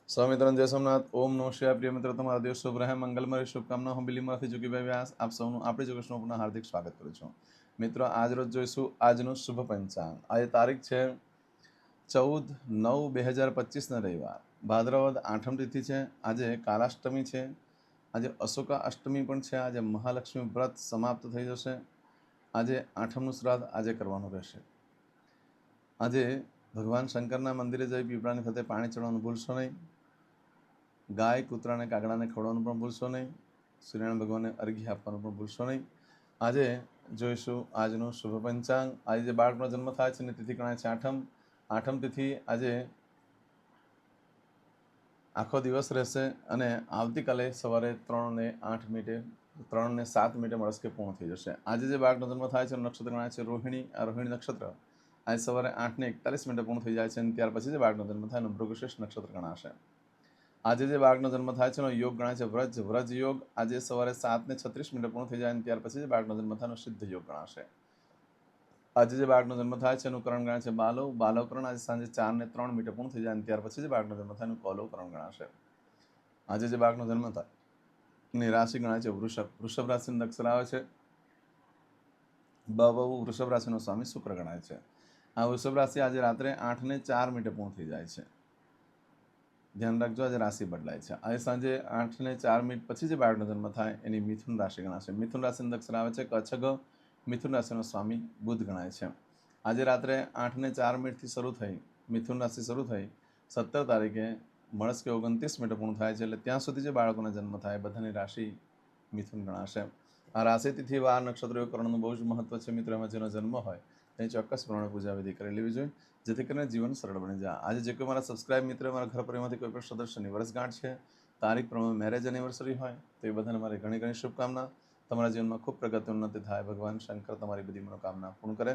સ્વામિત્રણ જય સોમનાથ. ઓમ નમઃ શિવાય. પ્રિય મિત્રો, તમારા દિવસ શુભ રહે, મંગલમય શુભકામના. હું બિલીમાંથી જોગીભાઈ વ્યાસ આપ સૌનું આપણી જોગેશનું પુનઃ હાર્દિક સ્વાગત કરું છું. મિત્રો, આજ રોજ જોઈશું આજનું શુભ પંચાંગ. આજે તારીખ છે 14/9/2025 રવિવાર. ભાદ્રવદ આઠમ તિથિ છે. આજે કાલાષ્ટમી છે. આજે અશોકા અષ્ટમી પણ છે. આજે મહાલક્ષ્મી વ્રત સમાપ્ત થઈ જશે. આજે આઠમનું શ્રાદ્ધ આજે કરવાનું રહેશે. આજે ભગવાન શંકરના મંદિરે જઈ પીપળાની ફરતે પાણી ચડવાનું ભૂલશો નહીં. ગાય કૂતરાને કાગડાને ખવડાવવાનું પણ ભૂલશો નહીં. સૂર્યનારાયણ ભગવાનને અર્ઘ્ય આપવાનું પણ ભૂલશો નહીં. આજે જોઈશું આજનું શુભ પંચાંગ. આજે જે બાળકનો જન્મ થાય છે ને તિથિ ગણાય છે આઠમ. આઠમ તિથિ આજે આખો દિવસ રહેશે અને આવતીકાલે સવારે 3:08 મળસ્કે પૂર્ણ થઈ જશે. આજે જે બાળકનો જન્મ થાય છે નક્ષત્ર ગણાય છે રોહિણી. આ રોહિણી નક્ષત્ર આજે સવારે 8:41 પૂર્ણ થઈ જાય છે અને ત્યાર પછી જે બાળકનો જન્મ થાય એનું મૃગશીર્ષ નક્ષત્ર ગણાશે. આજે જે બાળકનો જન્મ થાય છે એનો યોગ ગણાય છે વ્રજ યોગ. આજે સવારે 7:36 પૂર્ણ થઈ જાય અને ત્યાર પછી જે બાળકનો જન્મ થાય એનો સિદ્ધ યોગ ગણાશે. આજે જે બાળકનો જન્મ થાય છે એનું કરણ ગણાય છે બાલવકરણ. આજે સાંજે 4:03 પૂર્ણ થઈ જાય અને ત્યાર પછી જે બાળકનો જન્મ થાય એનું કૌલવકરણ ગણાશે. આજે જે બાળકનો જન્મ થાય એની રાશિ ગણાય છે વૃષભ. વૃષભ રાશિનો અક્ષર આવે છે બહુ. વૃષભ રાશિનો સ્વામી શુક્ર ગણાય છે. આ વૃષભ રાશિ આજે રાત્રે 8:04 પૂર્ણ થઈ જાય છે. ધ્યાન રાખજો, આજે રાશિ બદલાય છે. આજે સાંજે 8:04 પછી જે બાળકનો જન્મ થાય એની મિથુન રાશિ ગણાશે. મિથુન રાશિનો અક્ષર આવે છે કચ્છગ. મિથુન રાશિનો સ્વામી બુધ ગણાય છે. આજે રાત્રે 8:04 શરૂ થઈ મિથુન રાશિ શરૂ થઈ 17 તારીખે મળસ્કે 29 પૂર્ણ થાય છે. એટલે ત્યાં સુધી જે બાળકોનો જન્મ થાય બધાની રાશિ મિથુન ગણાશે. આ રાશિ તિથિ વાર નક્ષત્રો કરણનું બહુ જ મહત્વ છે. મિત્રો, એમાં જેનો જન્મ હોય તેની ચોક્કસ પ્રમાણે પૂજા વિધિ કરી લેવી જોઈએ, જેથી કરીને જીવન સરળ બની જાય. આજે જે કોઈ મારા સબસ્ક્રાઇબ મિત્ર મારા ઘર પરિવારમાંથી કોઈ પણ સદસ્યની વર્ષગાંઠ છે, તારીખ પ્રમાણે મેરેજ એનિવર્સરી હોય તો એ બધાને મારી ઘણી ઘણી શુભકામના. તમારા જીવનમાં ખૂબ પ્રગતિ ઉન્નતિ થાય. ભગવાન શંકર તમારી બધી મનોકામના પૂર્ણ કરે.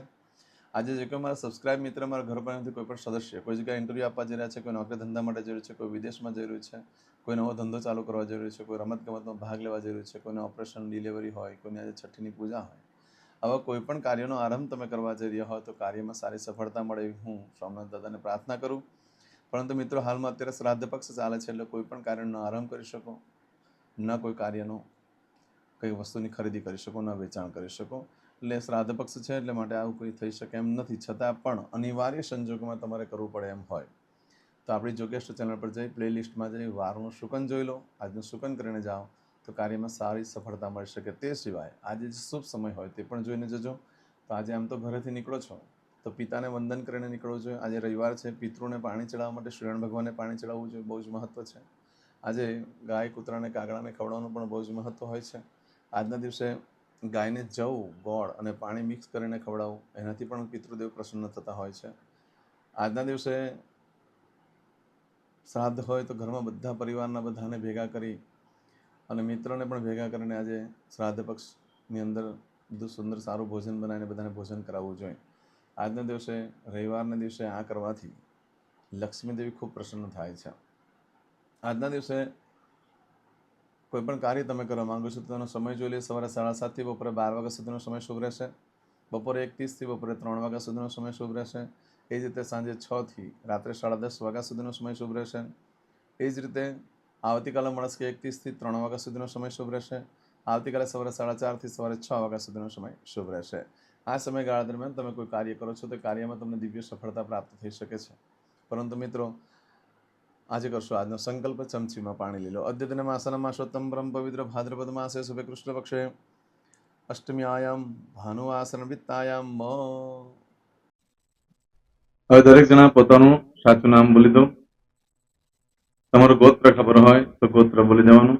આજે જે કોઈ મારા સબસ્ક્રાઇબ મિત્ર મારા ઘર પરિવારમાંથી કોઈ પણ સદસ્ય કોઈ જગ્યાએ ઇન્ટરવ્યૂ આપવા જઈ રહ્યા છે, કોઈ નોકરી ધંધા માટે જઈ રહ્યું છે, કોઈ વિદેશમાં જઈ રહ્યું છે, કોઈ નવો ધંધો ચાલુ કરવા જઈ રહ્યું છે, કોઈ રમતગમતમાં ભાગ લેવા જઈ રહ્યું છે, કોઈને ઓપરેશન ડિલિવરી હોય, કોઈને આજે છઠ્ઠીની પૂજા હોય, આવા કોઈ પણ કાર્યનો આરંભ તમે કરવા જઈ રહ્યા હોય તો કાર્યમાં સારી સફળતા મળે એવી હું સોમનાથ દાદાને પ્રાર્થના કરું. પરંતુ મિત્રો, હાલમાં અત્યારે શ્રાદ્ધ પક્ષ ચાલે છે એટલે કોઈ પણ કાર્યનો આરંભ કરી શકો, ન કોઈ કાર્યનો કઈ વસ્તુની ખરીદી કરી શકો, ન વેચાણ કરી શકો. એટલે શ્રાદ્ધ પક્ષ છે એટલે માટે આવું કોઈ થઈ શકે એમ નથી. છતાં પણ અનિવાર્ય સંજોગોમાં તમારે કરવું પડે એમ હોય તો આપણી જોગેશ ચેનલ પર જઈ પ્લેલિસ્ટમાં જઈ વારનું શુકન જોઈ લો. આજનું શુકન કરીને જાઓ તો કાર્યમાં સારી સફળતા મળી શકે. તે સિવાય આજે જે શુભ સમય હોય તે પણ જોઈને જજો. તો આજે આમ તો ઘરેથી નીકળો છો તો પિતાને વંદન કરીને નીકળવું જોઈએ. આજે રવિવાર છે, પિતૃને પાણી ચડાવવા માટે સૂર્યનારાયણ ભગવાનને પાણી ચડાવવું જોઈએ, બહુ જ મહત્વ છે. આજે ગાય કૂતરાને કાગડાને ખવડાવવાનું પણ બહુ જ મહત્વ હોય છે. આજના દિવસે ગાયને જવ ગોળ અને પાણી મિક્સ કરીને ખવડાવવું, એનાથી પણ પિતૃદેવ પ્રસન્ન થતા હોય છે. આજના દિવસે શ્રાદ્ધ હોય તો ઘરમાં બધા પરિવારના બધાને ભેગા કરી અને મિત્રોને પણ ભેગા કરીને આજે શ્રાદ્ધ પક્ષની અંદર બધું સુંદર સારું ભોજન બનાવીને બધાને ભોજન કરાવવું જોઈએ. આજના દિવસે રવિવારના દિવસે આ કરવાથી લક્ષ્મીદેવી ખૂબ પ્રસન્ન થાય છે. આજના દિવસે કોઈ પણ કાર્ય તમે કરવા માંગો છો તો તેનો સમય જોઈ લે. સવારે 7:30 બપોરે 12 વાગ્યા સુધીનો સમય શુભ રહેશે. બપોરે 1:30 બપોરે 3 વાગ્યા સુધીનો સમય શુભ રહેશે. એ જ રીતે સાંજે 6 રાત્રે 10:30 વાગ્યા સુધીનો સમય શુભ રહેશે. એ જ રીતે આવતીકાલે મળસ્કે 1:30 3 વાગ્યા સુધીનો સમય શુભ રહેશે. આવતીકાલે સવારે 4:30 સવારે 6 વાગ્યા સુધીનો સમય શુભ રહેશે. આ સમયગાળા દરમિયાન તમે કોઈ કાર્ય કરો છો તો કાર્યમાં તમને દિવ્ય સફળતા પ્રાપ્ત થઈ શકે છે. પરંતુ મિત્રો, આજે કરશો આજનો સંકલ્પ. ચમચીમાં પાણી લઈ લો. અદ્યતન માસના માસોત્તમ પરમ પવિત્ર ભાદ્રપદ માસે શુભે કૃષ્ણ પક્ષે અષ્ટમ્યાયામ ભાનુવાસન વિત્તાયામ. હવે દરેક જણા પોતાનું સાચું નામ બોલી દો. તમારું ગોત્ર ખબર હોય તો ગોત્ર બોલી દેવાનું.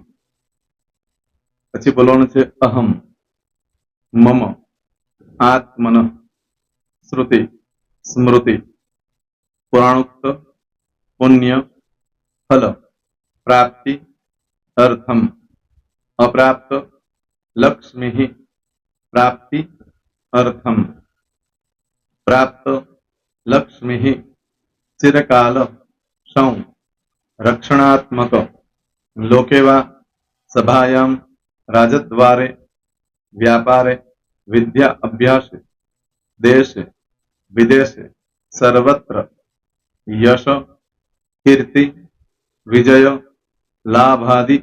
પછી બોલવાનું છે અહમ મમ આત્મન શ્રુતિ સ્મૃતિ પુરાણોક્ત પુણ્ય ફલ પ્રાપ્તિ અર્થમ અપ્રાપ્ત લક્ષ્મી પ્રાપ્તિ અર્થમ પ્રાપ્ત લક્ષ્મી ચિરકાલ સૌ રક્ષણાત્મક લોકેવા સભાયામ રાજદ્વારે વ્યાપારે વિદ્યા અભ્યાસે દેશે વિદેશે સર્વત્ર યશ કીર્તિ विजय लाभादि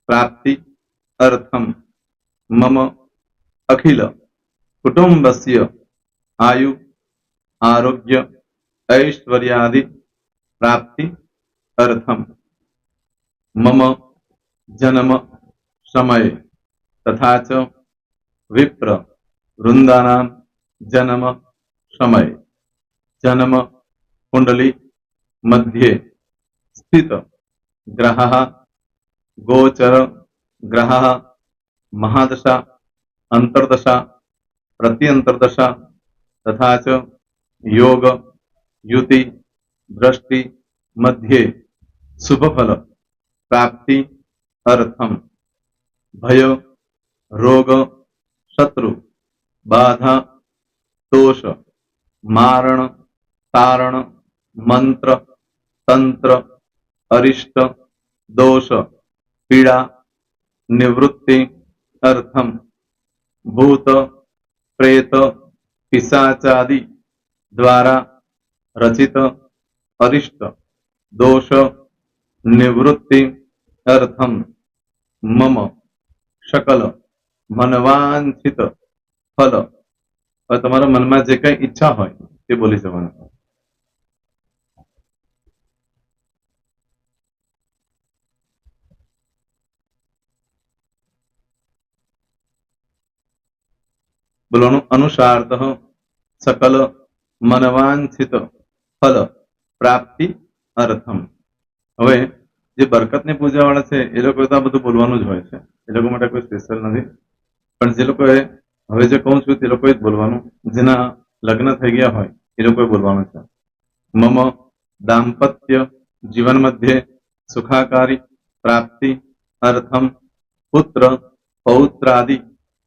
प्राप्ति अर्थम मम अखिल कुटुंबस्य आयु आरोग्य ऐश्वर्यादि प्राप्ति अर्थम मम जन्म समय तथा च विप्र वृंदानां जन्म समय जन्म कुंडली मध्ये स्थित ग्रहः गोचर ग्रहः महादशा अंतर्दशा प्रत्यंतर्दशा तथा च योग युति दृष्टि मध्ये शुभफल प्राप्ति अर्थम भय रोग शत्रु बाधा दोष मारण तारण मंत्र तंत्र अरिष्ट दोष पीड़ा निवृत्ति अर्थम भूत प्रेत पिशाचादि द्वारा रचित अरिष्ट दोष निवृत्ति अर्थम मम सकल मनवांछित फल और તમારા મનમાં જે કઈ ઈચ્છા હોય તે બોલી જવાનું. બોલવાનું અનુસારતઃ सकल मनवांछित फल प्राप्ति अर्थम. હવે જે બરકતની પૂજા વાળા છે એ લોકો તો આ બધું બોલવાનું જ હોય છે, એ લોકો માટે કોઈ સ્પેશિયલ નથી. પણ જે લોકોએ હવે જે કહું છું તે લોકોએ જ બોલવાનું, જેના લગ્ન થઈ ગયા હોય એ લોકોએ બોલવાનું છે. મમ દાંપત્ય જીવન મધ્યે સુખાકારી પ્રાપ્તિ અર્થમ પુત્ર પૌત્રાદि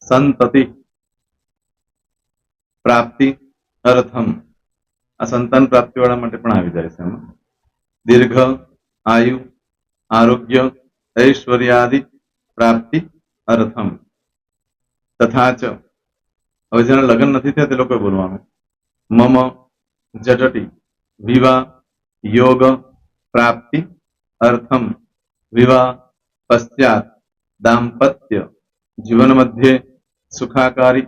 સંતતિ પ્રાપ્તિ અર્થમ. આ સંતાન પ્રાપ્તિ વાળા માટે પણ આવી જાય છે એમાં. દીર્ઘ આયુ आरोग्य ऐश्वर्यादि प्राप्ति अर्थम तथा च. હવે જેના લગ્ન નથી થયા તે લોકોએ બોલવાનું. મમ જટટી વિવાહ योग प्राप्ति अर्थम विवाह पश्चात दाम्पत्य जीवन मध्य सुखाकारी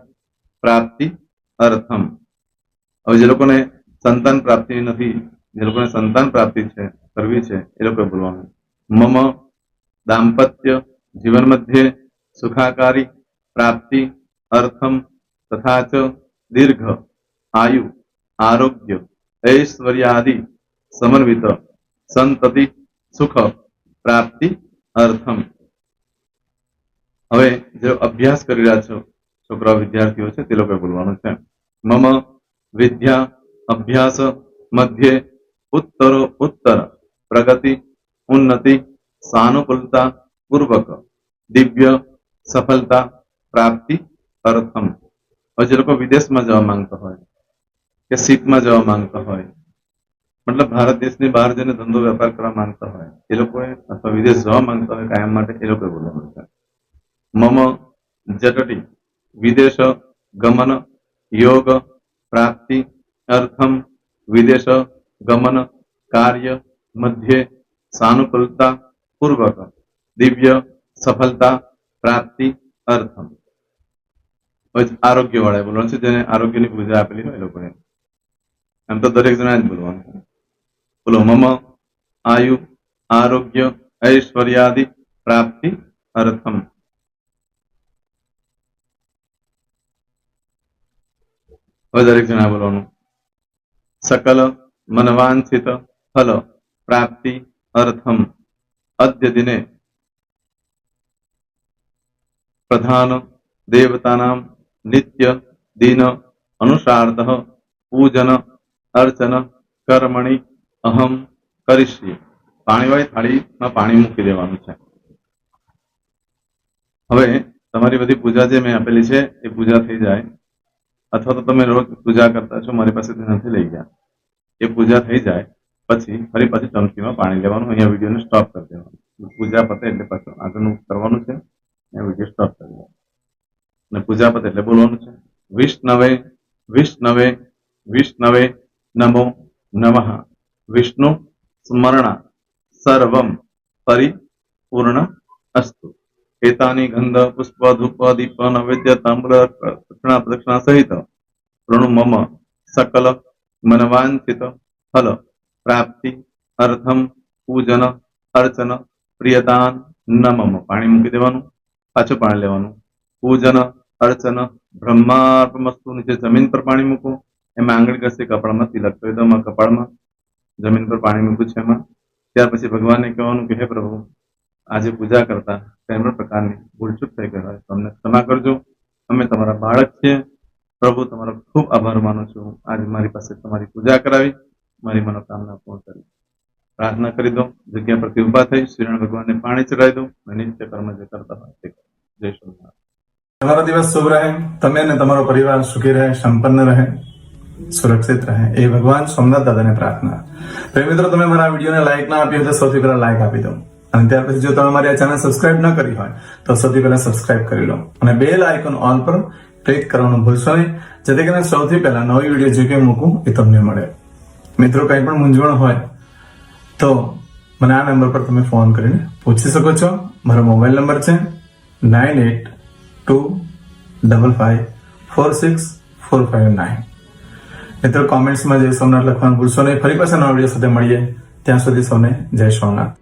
प्राप्ति अर्थम. હવે જે લોકોને સંતાન પ્રાપ્તિ નથી, જે લોકોને સંતાન પ્રાપ્તિ છે કરવી છે એ લોકોએ બોલવાનું. मम दाम्पत्य जीवन मध्ये सुखाकारी प्राप्ति अर्थम तथा च दीर्घ आयु आरोग्य ऐश्वर्यादि समन्वित संतति सुख प्राप्ति अर्थम. હવે જે અભ્યાસ કરી રહ્યા છો છોકરા વિદ્યાર્થીઓ છે તે લોકોએ બોલવાનું છે. મમ વિદ્યા અભ્યાસ મધ્યે ઉત્તરો ઉત્તર પ્રગતિ उन्नति सानुकूलता पूर्वक दिव्य सफलता प्राप्ति अर्थम. और जो लोग विदेश में जवा मांगता हो कि सीख में जवा मांगता हो, मतलब भारत देश ने बहार जने धंधो व्यापार करवा मांगता हो ये लोग अथवा विदेश जवा मांगता हो कायम माटे ए लोग बोलवानुं छे. मम जटटी विदेश गमन योग प्राप्ति अर्थम विदेश गमन कार्य मध्य सानुकूलता पूर्वक दिव्य सफलता प्राप्ति अर्थम. आरोग्य वाળા બોલવાનું છે, જેને આરોગ્યની પૂજા આપેલી હોય એ લોકોએ. એમ તો દરેક જણા જ બોલવાનું છે. બોલો મમ આયુ આરોગ્ય ऐश्वर्यादि प्राप्ति अर्थम. હવે દરેક જણા બોલવાનું. सकल मनवांछित फल प्राप्ति अर्थम अद्य दिने प्रधान देवतानां नित्य दिन अनुसारतः पूजन अर्चन कर्मणि अहम करिष्ये. પાણીવાળી થાળીમાં પાણી મૂકી દેવાનું છે. હવે તમારી બધી પૂજા જે મેં આપેલી છે એ પૂજા થઈ જાય, અથવા તો તમે રોજ પૂજા કરતા છો મારી પાસેથી નથી લઈ ગયા, એ પૂજા થઈ જાય પછી ફરી પાછી ચમચીમાં પાણી લેવાનું. અહીંયા વિડીયોને સ્ટોપ કરી દેવાનું. પૂજા પતે એટલે પાછું આગળનું કરવાનું છે. અહીંયા વિડીયો સ્ટોપ કરી દેવાનો અને પૂજા પતે એટલે બોલવાનું છે વિષ્ણવે વિષ્ણવે વિષ્ણવે નમો નમઃ. વિષ્ણુ સ્મરણા સર્વમ પરિપૂર્ણ અસ્તુ. એતાની ગંધ પુષ્પ ધૂપ દીપ નૈવેદ્ય તાંબૂલ પ્રદક્ષિણા સહિત ઋણુ મમ સકલ મનવાંછિત ફલ પ્રાપ્તિ અર્થમ પૂજન અર્ચન પ્રિયદાન ન મમ. પાણી મૂકી દેવાનું, પાછું પાણી લેવાનું. પૂજન અર્ચન બ્રહ્માર્પણમસ્તુ. નીચે જમીન પર પાણી મૂકો, એમાં આંગળી ઘસી કપાળમાં તિલક કરી દો. કપાળમાં જમીન પર પાણી મૂક્યું છે એમાં. ત્યાર પછી ભગવાનને કહેવાનું કે હે પ્રભુ, આજે પૂજા કરતા કઈ પણ પ્રકારની ભૂલચૂક થઈ ગઈ હોય તો અમને ક્ષમા કરજો. અમે તમારા બાળક છીએ. પ્રભુ, તમારો ખૂબ આભાર માનું છું. આજે મારી પાસે તમારી પૂજા કરાવી, મારી મનોકામના પૂર્ણ કરી. પ્રાર્થના કરી દો. જગ્યા પરથી ઉભા થઈ શ્રીનારાયણ ભગવાનને પાણી ચડાવી દો અને નિત્ય કર્મ જે કરતા હોય તે કરો. જય સ્વામિનારાયણ. તમારો દિવસ શુભ રહે, તમે અને તમારો પરિવાર સુખી રહે, સંપન્ન રહે, સુરક્ષિત રહે, એ ભગવાન સોમનાથ દાદાને પ્રાર્થના. તો મિત્રો, તમે મારા વિડીયોને લાઈક ના આપી હોય તો સૌથી પહેલા લાઈક આપી દો, અને ત્યાર પછી જો તમે મારી આ ચેનલ સબસ્ક્રાઇબ ન કરી હોય તો સૌથી પહેલા સબસ્ક્રાઇબ કરી લો, અને બેલ આઇકોન ઓલ પર ક્લિક કરવાનું ભૂલશો નહીં, જેથી કરીને સૌથી પહેલા નવી વિડીયો જે કંઈ મૂકું એ તમને મળે. મિત્રો, કંઈ પણ મૂંઝવણ હોય તો મને આ નંબર પર તમે ફોન કરીને પૂછી શકો છો. મારો મોબાઈલ નંબર છે 9825546459. મિત્રો, કોમેન્ટ્સમાં જય સોમનાથ લખવાનું ભૂલશો નહીં. ફરી પાછા નવા વિડીયો સાથે મળીએ. ત્યાં સુધી સૌને જય સોમનાથ.